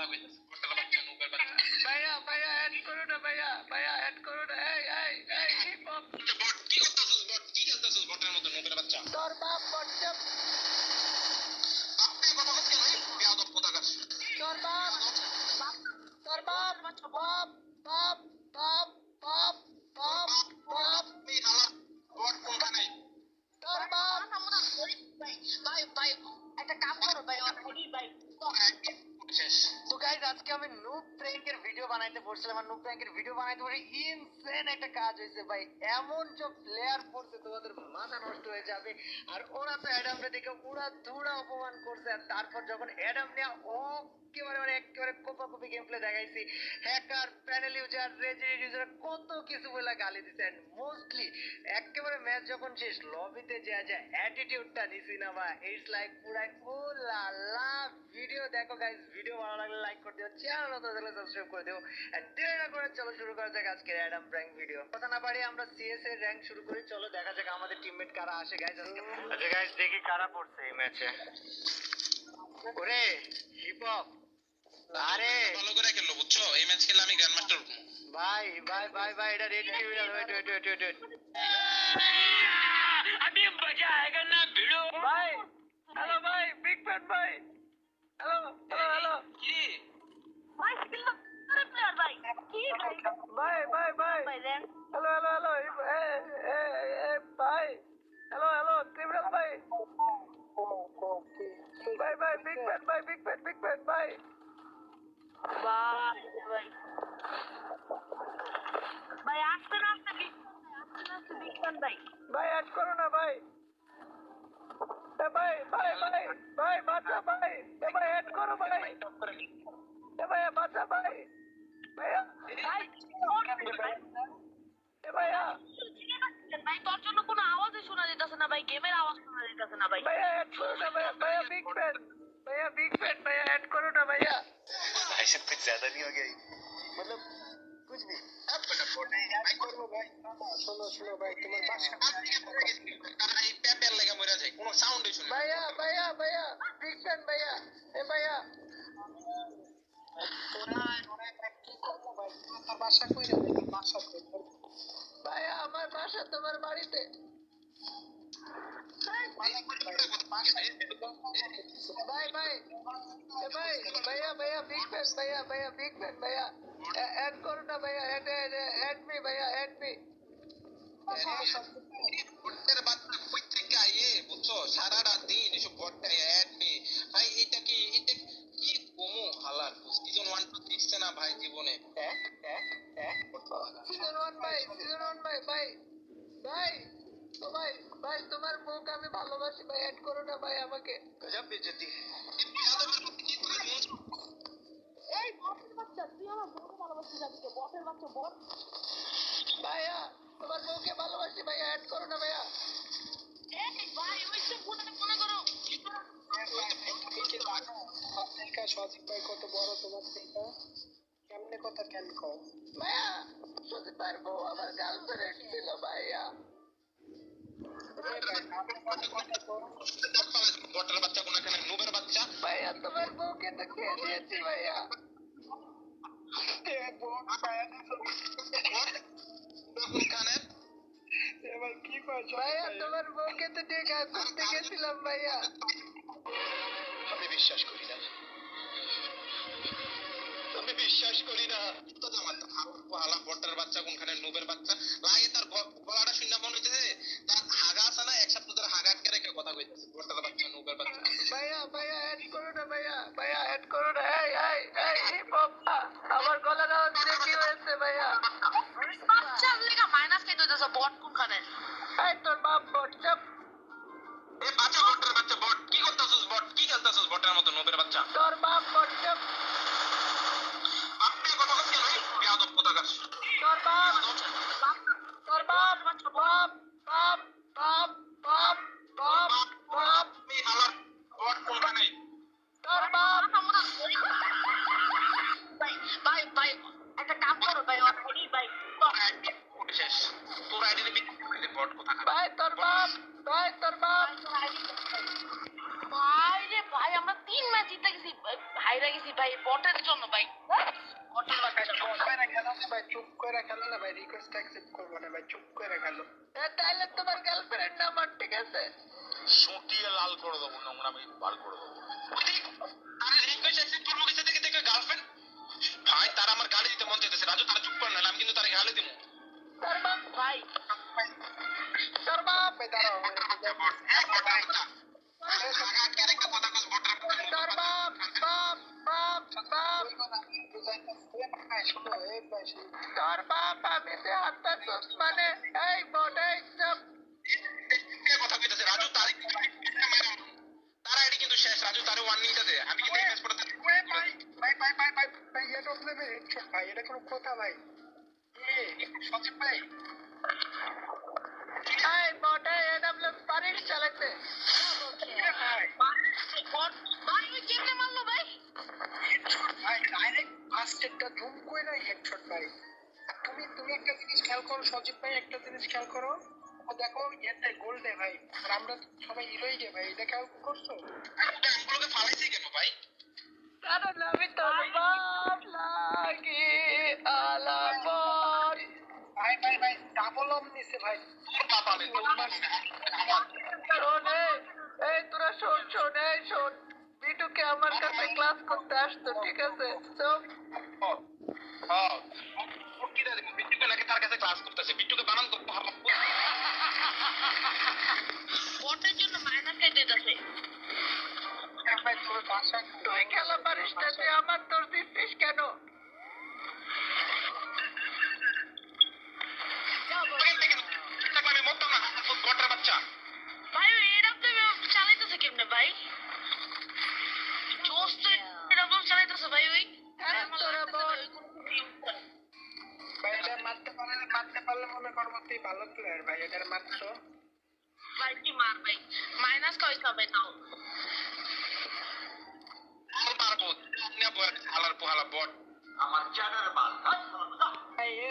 কথা কইতাছে বটের বাচ্চা নুবের বাচ্চা ভাইয়া ভাইয়া এড করো না ভাইয়া ভাইয়া এড করো না এই হিপ হপ বট কি করতেছিস বট কি খেলতেছিস বটের মতো নুবের বাচ্চা তোর বাপ বটচপ আপনি কথা বলছেন ভাই বেয়াদব কোথাকার তোর বাপ বাপ বাপ বাপ বাপ বাপ বাপ এই হালা বট কোনখানে তোর বাপ ভাই একটা কাম করো ভাই অনেক ভাই শেষ তো গাইস আজকে আমি নুব প্র্যাঙ্কের ভিডিও বানাইতে পড়ছিলাম আর নুব প্র্যাঙ্কের ভিডিও বানাইতে পড়ে ইনসেন একটা কাজ হয়েছে ভাই এমন সব প্লেয়ার পড়ছে তোমাদের মাথা নষ্ট হয়ে যাবে আর ওরা তো অ্যাডামরে দেখে ওরা ধুরা অপমান করছে আর তারপর যখন অ্যাডাম নেয়া একেবারে কোপাকুপি গেম প্লে দেখাইছি hacker panel user resident user কত কিছু বলে গালি দিছে এন্ড মোস্টলি একেবারে ম্যাচ যখন শেষ লবিতে যা অ্যাটিটিউডটা নিছি না ভাই ইটস লাইক পুরাই ও লা লা ভিডিও দেখো গাইস ভিডিও ভালো লাগলে লাইক করে দিও চ্যানেল নতুন হলে সাবস্ক্রাইব করে দিও এন্ড দেরি না করে চলো শুরু করা যাক আজকের অ্যাডাম প্র্যাঙ্ক ভিডিও কথা না বাড়িয়ে আমরা সিএস এর র‍্যাঙ্ক শুরু করি চলো দেখা যাক আমাদের টিমমেট কারা আসে গাইস আজকে আচ্ছা গাইস দেখি কারা পড়ছে এই ম্যাচে ওরে হিপ হপ আরে ভালো করে খেললো বুঝছো এই ম্যাচ খেলে আমি গ্র্যান্ড মাস্টার উঠবো ভাই এটা রেড কি ওয়েট अभी मजा आएगा ना भिड़ो ভাই হ্যালো ভাই বিগ ফ্যান ভাই হ্যালো কি भाई स्किल करे प्लेयर भाई की ভাই रैंक হ্যালো ভাই হ্যালো ক্রিমিনাল ভাই ভাই বিগ ফ্যান ভাই भाई आस्ते बिग फैन भाई ভাই অ্যাড করো না ভাই এ ভাই বাচ্চা ভাই এ ভাই অ্যাড করো ভাই এ ভাই বাচ্চা ভাই ভাইয়া भाई এ ভাইয়া भाई তোর জন্য কোনো আওয়াজই শোনা যাইতাছে না ভাই গেমের আওয়াজ শোনা যাইতাছে না ভাই ভাইয়া অ্যাড করো না ভাইয়া বিগ ফ্যান ভাইয়া ऐड करो ना भैया भाई सब कुछ ज्यादा नहीं हो गया मतलब कुछ भी अब बेटा बोल भाई করবো ভাই শোনো ভাই তোমার বাসা এই পেপের লাগা মরে যায় কোনো সাউন্ডই শুনে ভাইয়া বিগ ফ্যান ভাইয়া এ ভাইয়া তোর বাসা কই রে তোর বাসা কই ভাইয়া আমার বাসা তোমার বাড়িতে ভাই भैया बिग फैन भैया ऐड करो ना भैया ऐड मी भैया ऐड मी বটের বাচ্চা কই থেকে আইয়ে বুঝছো সারাটা দিন এসব বটটাই অ্যাডমি ভাই এটা কি কমু হালার সিজন 1 2 দেখছে না ভাই জীবনে सीजन 1 भाई তো ভাই তোমার মুখ আমি ভালোবাসি ভাই ऐड করো না ভাই আমাকে গজব বেজতি এই বটের বাচ্চা তুই আমার বউকে ভালোবাসিস আজকে বটের বাচ্চা বট ভাইয়া তোমার মুখে ভালোবাসি ভাইয়া ऐड করো না ভাইয়া এই ভাই ওই সব মনে করো আপনার সজিব ভাই কত বড় তোমার থেকে কেমনে কথা কেন কও ভাইয়া সত্যি পারবো আমার গার্লফ্রেন্ড ছিল ভাইয়া বটের বাচ্চা কোনখানে নুবের বাচ্চা ভাইয়া তোমার বউকে তো খেয়ে দিয়েছি ভাইয়া কোনখানে ভাই কি কয় ভাইয়া তোমার বউকে তো দেখা করতে গেছিলাম ভাইয়া আমি বিশ্বাস করি না তো জামাত হালা বটের বাচ্চা কোনখানে নুবের বাচ্চা লাগে তার গলাটা শুননা মনে হইতেছে তার হাগা আছে না এক সপ্তাহ ধরে হাগা আটকে রেখে কথা কইতেছে বটের বাচ্চা নুবের বাচ্চা ভাইয়া ऐड করো না ভাইয়া ऐड করো না এই হিপ হপ আমার গলার আওয়াজ দিয়ে কি হয়েছে ভাইয়া বাচ্চা লেগা মাইনাস খাইতে হইতাছে বট কোনখানে এই তোর বাপ বটচপ এ বাচ্চা বটের বাচ্চা বট কি করতেছস বট কি খেলতেছস বটের মতো নুবের বাচ্চা তোর বাপ বটচপ আপনি কথা বলছেন ভাই বেয়াদব কোথাকার তোর বাপ এই হালা বট কোনখানে তোর বাপ ভাই একটা কাম করো ভাই অনেক ভাই শেষ তোর আইডিতে বিক্রি বট কোথাকার ভাই তোর বাপ ভাই রে ভাই আমরা 3 ম্যাচ জিতে গেছি হাইরা গেছি ভাই বটের জন্য ভাই বটের বাচ্চা চুপ করে গেল না ভাই, চুপ করে গেল না ভাই, রিকোয়েস্ট অ্যাকসেপ্ট করবো না ভাই, চুপ করে গেল। তাহলে তোমার গার্লফ্রেন্ড না আমার, ঠিক আছে? সুটিয়ে লাল করে দেবো, নোংরামি বার করে দেবো। আরে রিকোয়েস্ট অ্যাকসেপ্ট করবো কিছু থেকে থেকে গার্লফ্রেন্ড ভাই, তার আমার গালি দিতে মন চাইতেছে। রাজু তারা চুপ করে না, আমি কিন্তু তার গালি দিব। তোর বাপ ভাই তোর বাপ ভাই দাঁড়াও, তোর বাপ বাপ বাপ বাপ শোনো এই ভাই, শোনো। তোর বাপ আমি যে হাতটা চোখ মানে এই বটে সব কথা কইতেছে রাজু, তারা এটি কিন্তু শেষ। রাজু তারে ওয়ার্নিংটা দে, আমি কিন্তু রিকোয়েস্ট করতে ভাই এটা আপনাদের হেডশট ভাই, এটা কোনো কথা ভাই? সজীব ভাই এই বটে এডব্লিউ পারিস চালাতে ভাই ভাই ওই কেমনে মারলো ভাই হেডশট ভাই, ডাইরেক্ট ফার্স্ট একটা জুম করে না হেডশট ভাই। আর তুমি একটা জিনিস খেয়াল করো সজীব ভাই, একটা জিনিস খেয়াল করো, ও দেখো এতে গোল দেয় ভাই, আর আমরা সবাই হিরোই গে ভাই, এটা খেয়াল করছো? আমগুলোকে ফালাইছি কেন ভাই? কারণ আমি তোর বাপ লাগি আলাপন ভাই ডাবল অন নিছে ভাই। তোর বাবা নে, তোর বাবা শোনে এই তোরা শোন এই শোন, বিটুকে আমার কাছে ক্লাস করতে আসতো, ঠিক আছে? চুপ। বিট্টুকে নাকি তার কাছে ক্লাস করতেছে। বিট্টুকে বানান করতে হবে। বটের জন্য মাইনাস খাইতে দিতেছে ভাই তোর বাসা তুই খেলা পারিস না, তুই আমার তোর দিচ্ছিস কেন? আমি মরতাম না, গটার বাচ্চা। ভাই এটা তো চালাইতেছে কেমনে ভাই জোস তো এরকম চালাইতেছে ভাই ওই হ্যাঁ, তোরা বল। ভাই এটা মারতে পারলে মনে করবো তুই ভালো প্লেয়ার ভাই, এটা মারছো। ভাই কি মার ভাই মাইনাস কয়টা ভাই তাও আমি পারবো হালার পোহালা বট। আমার চ্যানেল বাল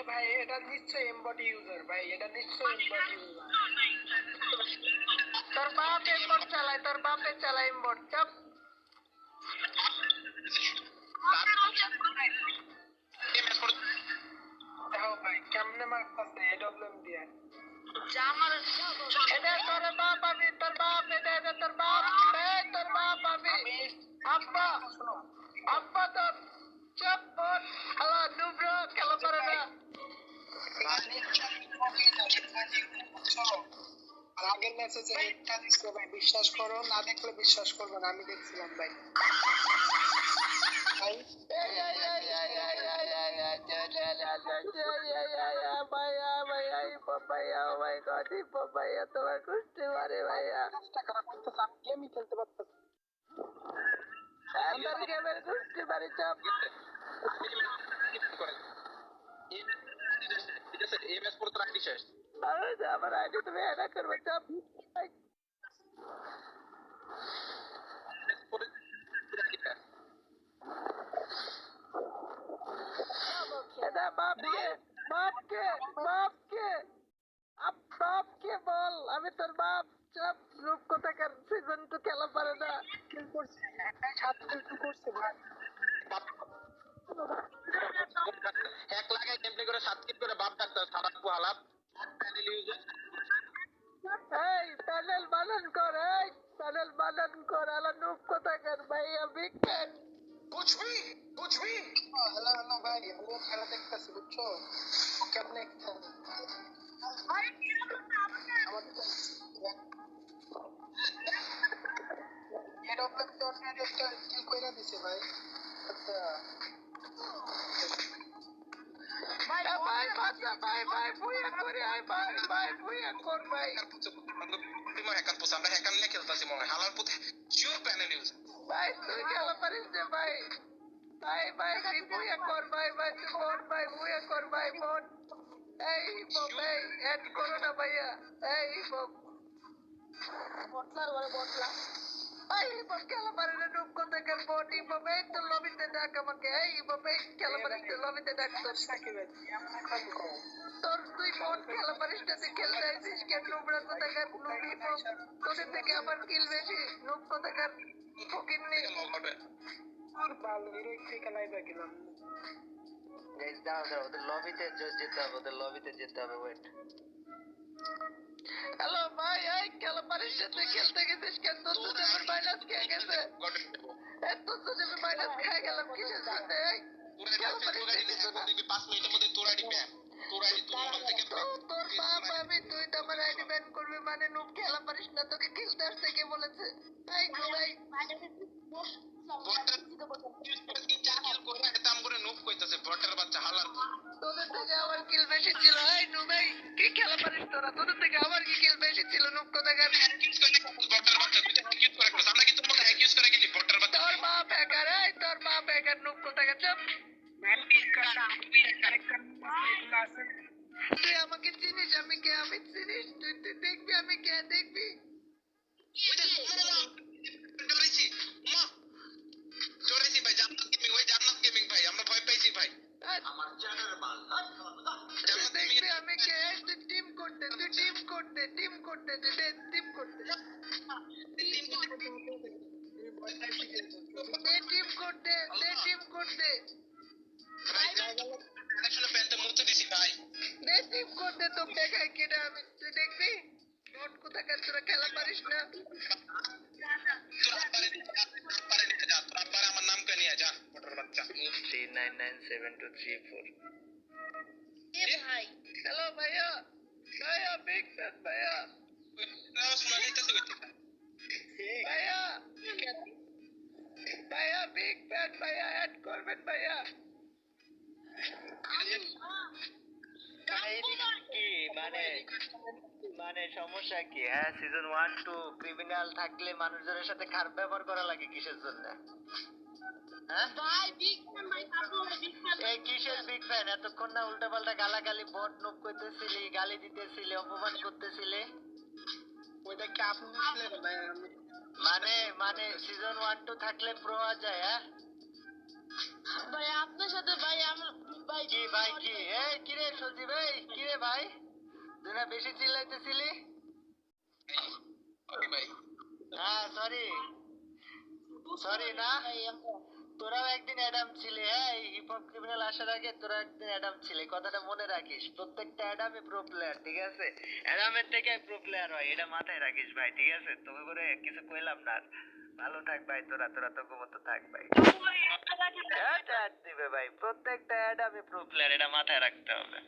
ভাই এটা নিশ্চয়ই এমবডি ইউজার ভাই, এটা নিশ্চয়ই এমবডি ইউজার। তোর বাপ ইম্পোর্ট চালায়, তোর বাপে চালায় ইম্পোর্ট। চাপ। দেখো ভাই কেমনে মারতেছে এডব্লিউএম দিয়ে। জামার এটা তোর বাপ, আমি তোর বাপ, এটা তোর বাপ, এই তোর বাপ আমি আব্বা শোনো আব্বা তোর চুপ বল। আলা নুব্রো খেলা পারে না। আর আগের মেসেজে একটা দিচ্ছে ভাই, বিশ্বাস করো, না দেখলে বিশ্বাস করবো না, আমি দেখছিলাম ভাই। ভাই তোমার কুষ্টি মারে ভাইয়া, চেষ্টা করা করতেছে, আমি গেমই খেলতে পারতেছি। আমার গেমের কুষ্টি মারি। চাপ। এমএস পড়তে রাখি শেষ। আমার আইডি তুমি এটা করবে। চাপ। এটা বাপকে বাপকে বাপকে বাপকে বল আমি তোর বাপ। চাপ। রূপ কোথাকার সিজন 2 খেলা পারে না। কিল করছে, একটাই 7 কিল করছে ভাই। এক লাগাই টেমপ্লে করে 7 কিট করে বাপ ডাক্তার সারাত পোহালা প্যানেল ইউজার। এই প্যানেল বানান কর, এই প্যানেল বানান কর। আলা নুপ কোথাকার ভাইয়া বিকেন। হ্যালো ভাই, আমি খেলা দেখতেছি বুঝছো, ও কেমনে খেলে। এডব্লিউএম তো অলরেডি একটা কিল কইরা দিছে ভাই। আচ্ছা ভাই ভাই বাচ্চা ভাই ভাই বুয়া করে আয় ভাই ভাই বুয়া কর ভাই। হ্যাকার পোষা, আমরা হ্যাকার নিয়ে খেলতেছি মনে হয়। হালার পুতে শিওর প্যানেল ইউজার। ভাই তুই খেলা পারিস না ভাই। ভাই ভাই তুই বুয়া কর ভাই ভাই তুই বল ভাই বুয়া কর ভাই বল। এই ভাই এড করো না ভাইয়া। এই বটলার বলে বটলা ভাই বল খেলা পারে না নুপ কোথাকার বডি ভাই তো লবিতে ডাক আমাকে। এই ভাই খেলা পারিস না লবিতে ডাক তোর। সাকিব এমন কাজ করো। তোর তুই বোন খেলা পারিস না, তুই খেলতে আইছিস কেন? নুবরা কোথাকার নুবি তোদের থেকে আমার কিল বেশি। নুব কোথাকার ফকির নেই। আর ভালো হিরোইক থেকে লাইভে গেলাম। গাইস দাঁড়াও ওদের লবিতে যেতে হবে, ওদের লবিতে যেতে হবে। ওয়েট, হ্যালো ভাই, এই ক্যালামারের সাথে খেলতে গেছিস কেন? তোর তো আমার মাইনাস খেয়ে গেছে। এত তো আমি মাইনাস খেয়ে গেলাম কিসের জন্য? এই ক্যালামারের দেখবি 5 মিনিটের মধ্যে তোর আইডি ব্যান, তোর আইডি তোর মোবাইল থেকে তোর বাপ, আমি তুই তো আমার আইডি ব্যান করবি মানে? নুব খেলা পারিস না, তোকে খেলতে আসতে কে বলেছে? এই ভাই তোদের থেকে আমার কিল বেশি ছিল। এই নুব, এই কি খেলা পারিস তোরা? তোদের থেকে আমার কি কিল বেশি ছিল? নুব কোথাকার? তোর বাপ হ্যাকার, এই তোর বাপ হ্যাকার, নুব কোথাকার? চুপ। তুই আমাকে চিনিস? আমি কে? আমি চিনিস? তুই দেখবি আমি কে? দেখবি? দেখবি আমি কে? তুই টিম করতে, তুই টিম করতে, টিম করতে, টিম করতে, টিম করতে, টিম করতে, টিম করতে। তো দেখাই কেটা আমি, তুই দেখবি? নোট কোথাকার, তোরা খেলা পারিস না। আমার নাম কে নিয়ে যা মোটর বাচ্চা 3997234। এ ভাই হ্যালো ভাইয়া, ভাইয়া বিগ ফ্যান ভাইয়া, ভাইয়া ভাইয়া বিগ ফ্যান ভাইয়া, অ্যাড করবেন ভাইয়া। কি মানে, মানে সমস্যা কি? হ্যাঁ, সিজন 1 2 ক্রিমিনাল থাকলে মানুষজনের সাথে খারাপ ব্যবহার করা লাগে কিসের জন্য? হ্যাঁ ভাই বিগ ফ্যান ভাই, তারপরে বিগ ফ্যান। এই কিসের বিগ ফ্যান? এতক্ষণ না উল্টাপাল্টা গালাগালি বট নুপ করতেছিলি, গালি দিতেছিলি, অপমান করতেছিলি। ওইটা কি আপনি দিছিলেন ভাই? আমি মানে সিজন 1 2 থাকলে প্রো আ যায়। হ্যাঁ ভাই আপনার সাথে ভাই আমার ভাই কি ভাই কি? এই কিরে সজীব, এই কিরে ভাই, তুই না বেশি চিল্লাইতেছিলি? হ্যাঁ সরি না, তোরাও একদিন অ্যাডাম ছিলে। হ্যাঁ, হিপ হপ ক্রিমিনাল আসার আগে তোরা একদিন অ্যাডাম ছিলে, কথাটা মনে রাখিস। প্রত্যেকটা অ্যাডামই প্রো প্লেয়ার, ঠিক আছে? অ্যাডামের থেকে প্রো প্লেয়ার হয়, এটা মাথায় রাখিস ভাই, ঠিক আছে? তোকে করে কিছু কইলাম না আর। ভালো থাক ভাই, তোরা তোকে মতো থাক ভাই। এটা দিবে ভাই, প্রত্যেকটা অ্যাডামই প্রো প্লেয়ার, এটা মাথায় রাখতে হবে।